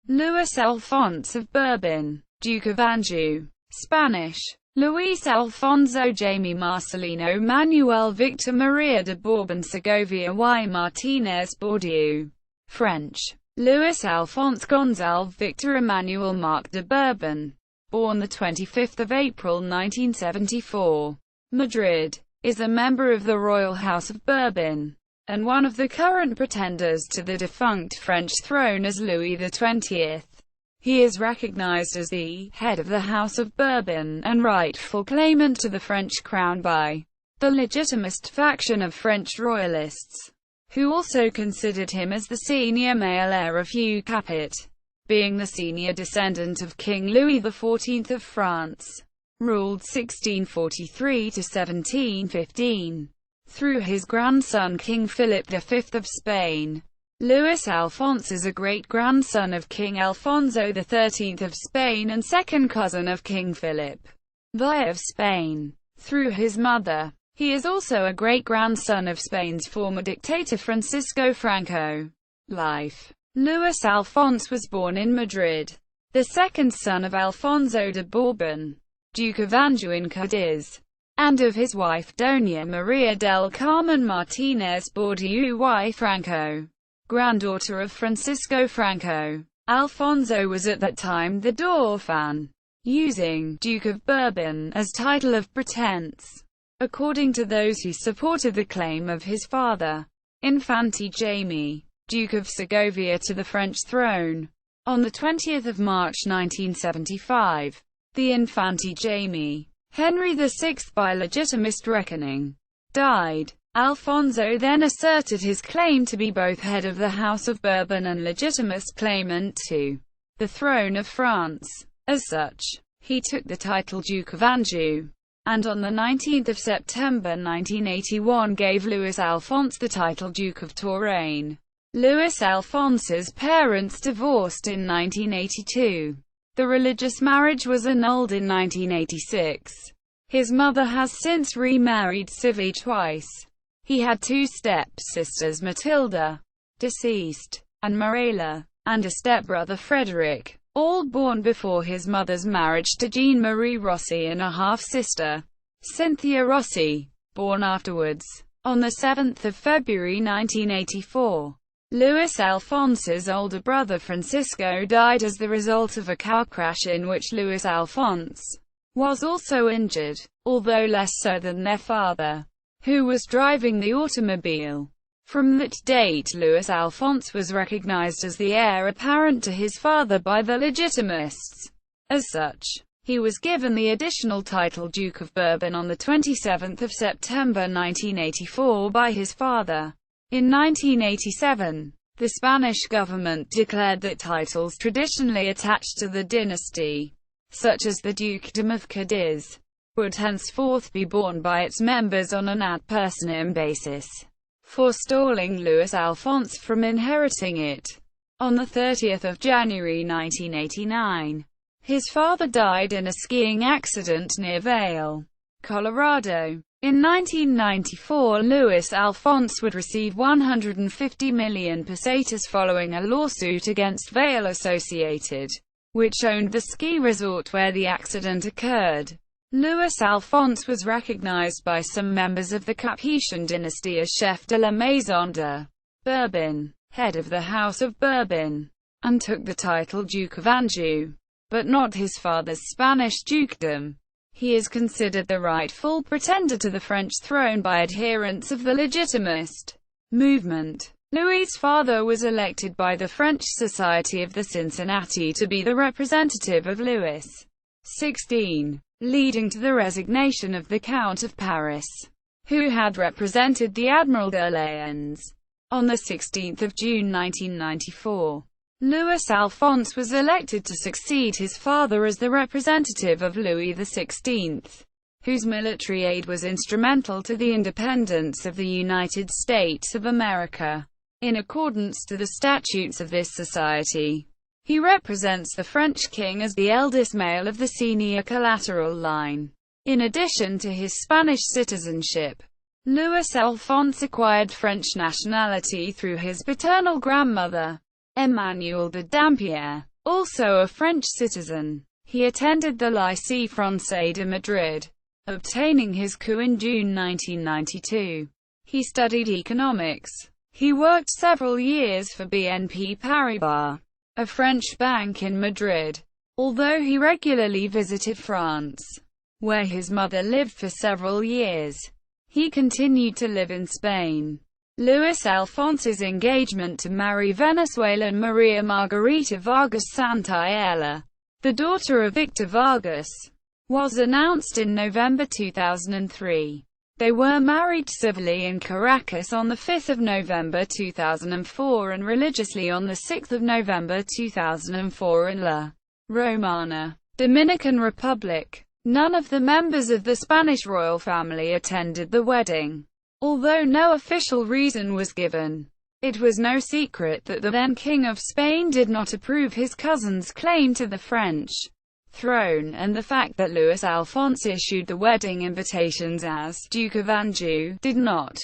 Louis Alphonse of Bourbon, Duke of Anjou. Spanish: Luis Alfonso Jaime Marcelino Manuel Victor María de Borbón-Segovia y Martínez-Bordiú. French: Louis Alphonse Gonzalve Victor Emmanuel Marc de Bourbon. Born 25 April 1974. Madrid. Is a member of the Royal House of Bourbon, and one of the current pretenders to the defunct French throne as Louis XX. He is recognized as the head of the House of Bourbon and rightful claimant to the French crown by the Legitimist faction of French royalists, who also considered him as the senior male heir of Hugh Capet, being the senior descendant of King Louis XIV of France, ruled 1643 to 1715, through his grandson King Philip V of Spain. Louis Alphonse is a great-grandson of King Alfonso XIII of Spain and second cousin of King Philip VI of Spain, through his mother. He is also a great-grandson of Spain's former dictator Francisco Franco. Life: Louis Alphonse was born in Madrid, the second son of Alfonso de Bourbon, Duke of Anjou in Cadiz, and of his wife Doña María del Carmen Martínez-Bordiú y Franco, granddaughter of Francisco Franco. Alfonso was at that time the Dauphin, using Duke of Bourbon as title of pretense, according to those who supported the claim of his father, Infante Jaime, Duke of Segovia, to the French throne. On 20 March 1975, the Infante Jaime, Henry VI by Legitimist reckoning, died. Alfonso then asserted his claim to be both head of the House of Bourbon and Legitimist claimant to the throne of France. As such, he took the title Duke of Anjou, and on 19 September 1981 gave Louis Alphonse the title Duke of Touraine. Louis Alphonse's parents divorced in 1982. The religious marriage was annulled in 1986. His mother has since remarried civilly twice. He had two step-sisters, Matilda, deceased, and Mirella, and a stepbrother, Frederick, all born before his mother's marriage to Jean-Marie Rossi, and a half-sister, Cynthia Rossi, born afterwards. On 7 February 1984, Louis Alphonse's older brother Francisco died as the result of a car crash in which Louis Alphonse was also injured, although less so than their father, who was driving the automobile. From that date, Louis Alphonse was recognized as the heir apparent to his father by the Legitimists. As such, he was given the additional title Duke of Bourbon on 27 September 1984 by his father. In 1987, the Spanish government declared that titles traditionally attached to the dynasty, such as the Dukedom of Cadiz, would henceforth be borne by its members on an ad personam basis, forestalling Louis Alphonse from inheriting it. On 30 January 1989, his father died in a skiing accident near Vail, Colorado. In 1994, Louis Alphonse would receive 150 million pesetas following a lawsuit against Vail Associated, which owned the ski resort where the accident occurred. Louis Alphonse was recognized by some members of the Capetian dynasty as chef de la maison de Bourbon, head of the House of Bourbon, and took the title Duke of Anjou, but not his father's Spanish dukedom. He is considered the rightful pretender to the French throne by adherents of the Legitimist movement. Louis's father was elected by the French Society of the Cincinnati to be the representative of Louis XVI, leading to the resignation of the Count of Paris, who had represented the Admiral d'Orléans. On 16 June 1994, Louis Alphonse was elected to succeed his father as the representative of Louis XVI, whose military aid was instrumental to the independence of the United States of America. In accordance to the statutes of this society, he represents the French king as the eldest male of the senior collateral line. In addition to his Spanish citizenship, Louis Alphonse acquired French nationality through his paternal grandmother, Emmanuel de Dampierre. Also a French citizen, he attended the Lycée Français de Madrid, obtaining his coup in June 1992. He studied economics. He worked several years for BNP Paribas, a French bank in Madrid, although he regularly visited France, where his mother lived for several years. He continued to live in Spain. Luis Alfonso's engagement to marry Venezuelan María Margarita Vargas Santaella, the daughter of Víctor Vargas, was announced in November 2003. They were married civilly in Caracas on 5 November 2004 and religiously on 6 November 2004 in La Romana, Dominican Republic. None of the members of the Spanish royal family attended the wedding. Although no official reason was given, it was no secret that the then King of Spain did not approve his cousin's claim to the French throne, and the fact that Louis Alphonse issued the wedding invitations as Duke of Anjou did not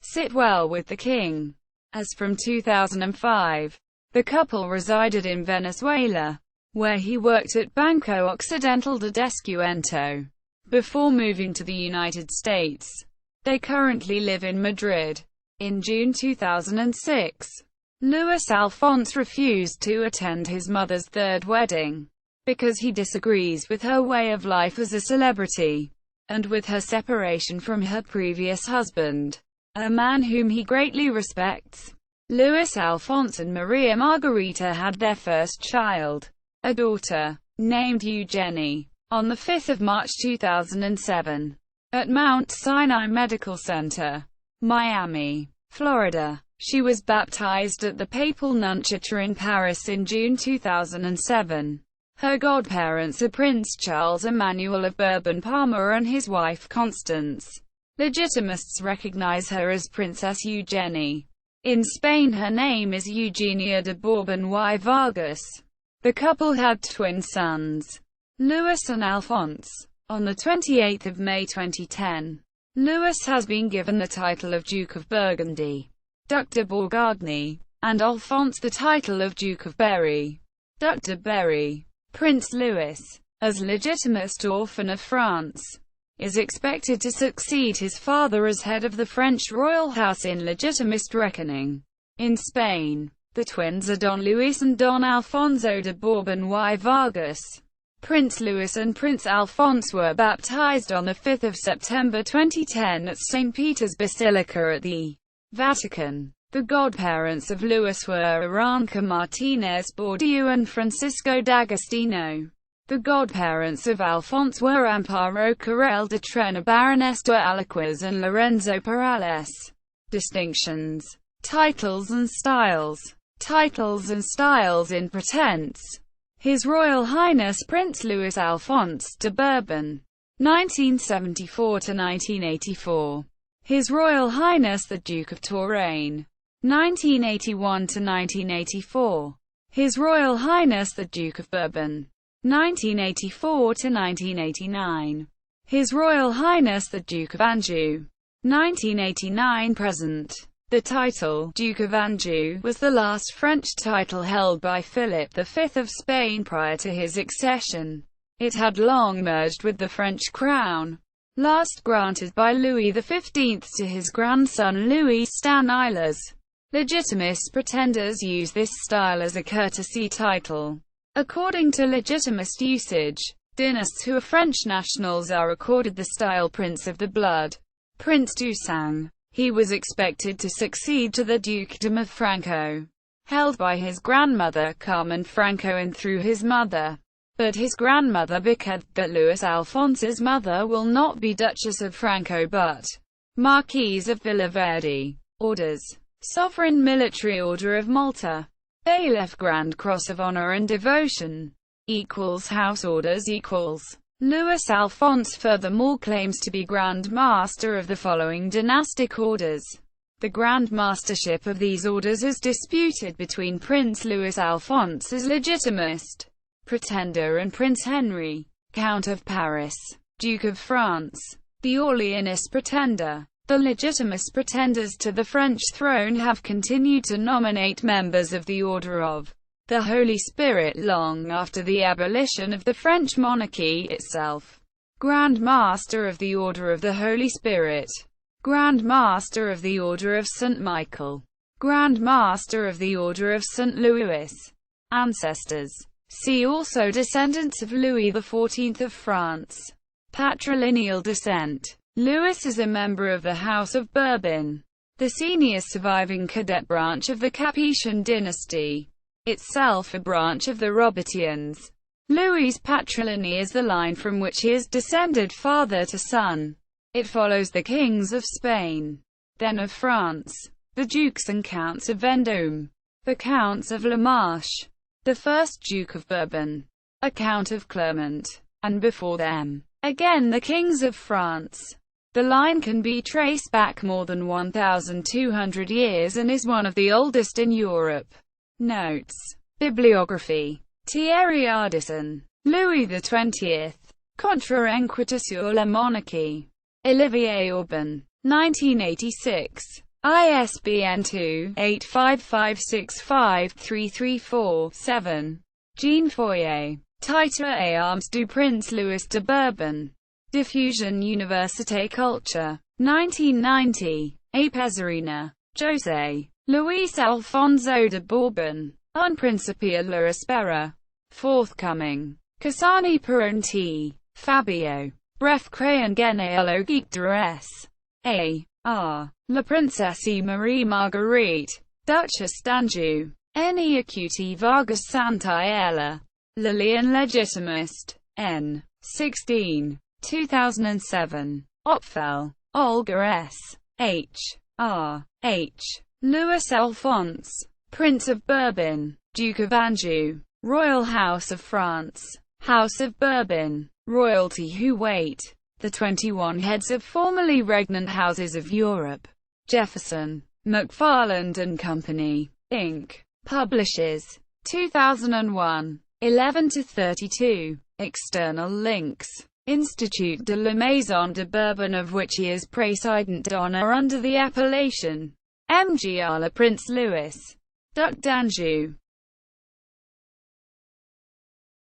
sit well with the king. As from 2005, the couple resided in Venezuela, where he worked at Banco Occidental de Descuento, before moving to the United States. They currently live in Madrid. In June 2006, Louis Alphonse refused to attend his mother's third wedding, because he disagrees with her way of life as a celebrity, and with her separation from her previous husband, a man whom he greatly respects. Louis Alphonse and María Margarita had their first child, a daughter, named Eugenie, on 5 March 2007. At Mount Sinai Medical Center, Miami, Florida. She was baptized at the Papal Nunciature in Paris in June 2007. Her godparents are Prince Charles Emmanuel of Bourbon-Parma and his wife Constance. Legitimists recognize her as Princess Eugenie. In Spain her name is Eugenia de Borbón-y Vargas. The couple had twin sons, Louis and Alphonse. On 28 May 2010, Louis has been given the title of Duke of Burgundy, Duc de Bourgogne, and Alphonse the title of Duke of Berry, Duc de Berry. Prince Louis, as legitimist orphan of France, is expected to succeed his father as head of the French royal house in legitimist reckoning. In Spain, the twins are Don Luis and Don Alfonso de Borbón-y Vargas. Prince Louis and Prince Alphonse were baptized on 5 September 2010 at St. Peter's Basilica at the Vatican. The godparents of Louis were Aranca Martínez-Bordiú and Francisco d'Agostino. The godparents of Alphonse were Amparo Carrel de Trena, Baroness de Alaquez and Lorenzo Perales. Distinctions. Titles and styles. Titles and styles in pretense. His Royal Highness Prince Louis Alphonse de Bourbon, 1974–1984. His Royal Highness the Duke of Touraine, 1981–1984. His Royal Highness the Duke of Bourbon, 1984–1989. His Royal Highness the Duke of Anjou, 1989–present. The title, Duke of Anjou, was the last French title held by Philip V of Spain prior to his accession. It had long merged with the French crown, last granted by Louis XV to his grandson Louis Stanislas. Legitimist pretenders use this style as a courtesy title. According to legitimist usage, dynasts who are French nationals are accorded the style Prince of the Blood, Prince du Sang. He was expected to succeed to the dukedom of Franco, held by his grandmother Carmen Franco and through his mother. But his grandmother bequeathed that Louis Alphonse's mother will not be Duchess of Franco but Marquise of Villaverde. Orders: Sovereign Military Order of Malta, Bailiff Grand Cross of Honor and Devotion, House Orders Louis Alphonse furthermore claims to be Grand Master of the following dynastic orders. The Grand Mastership of these orders is disputed between Prince Louis Alphonse as legitimist pretender and Prince Henry, Count of Paris, Duke of France, the Orleanist pretender. The legitimist pretenders to the French throne have continued to nominate members of the Order of the Holy Spirit long after the abolition of the French monarchy itself. Grand Master of the Order of the Holy Spirit. Grand Master of the Order of St. Michael. Grand Master of the Order of Saint-Louis. Ancestors. See also Descendants of Louis XIV of France. Patrilineal descent. Louis is a member of the House of Bourbon, the senior surviving cadet branch of the Capetian dynasty, itself a branch of the Robertians. Louis' patrilineal is the line from which he is descended father to son. It follows the kings of Spain, then of France, the dukes and counts of Vendôme, the counts of La Marche, the first Duke of Bourbon, a Count of Clermont, and before them, again the kings of France. The line can be traced back more than 1,200 years and is one of the oldest in Europe. Notes. Bibliography. Thierry Ardisson. Louis XX. Contre-enquête sur la monarchie. Olivier Aubin. 1986. ISBN 2-85565-334-7. Jean Foyer. Titre et Armes du Prince Louis de Bourbon. Diffusion Université Culture. 1990. A Pezzarina. José. Luis Alfonso de Bourbon. Un Principe a la Espera. Forthcoming. Casani Parenti. Fabio. Bref crayon généalogique de S. A. R. La Princesse Marie-Marguerite. Duchess d'Anjou. N. Acuti Vargas Santaella. Lillian Legitimist. N. 16. 2007. Opfel. Olga S. H. R. H. Louis Alphonse. Prince of Bourbon. Duke of Anjou. Royal House of France. House of Bourbon. Royalty who wait. The 21 heads of formerly regnant houses of Europe. Jefferson, McFarland and Company, Inc. Publishes. 2001. 11-32. External links. Institut de la Maison de Bourbon, of which he is président d'honneur under the appellation Mgr. Le Prince Louis, Duc d'Anjou.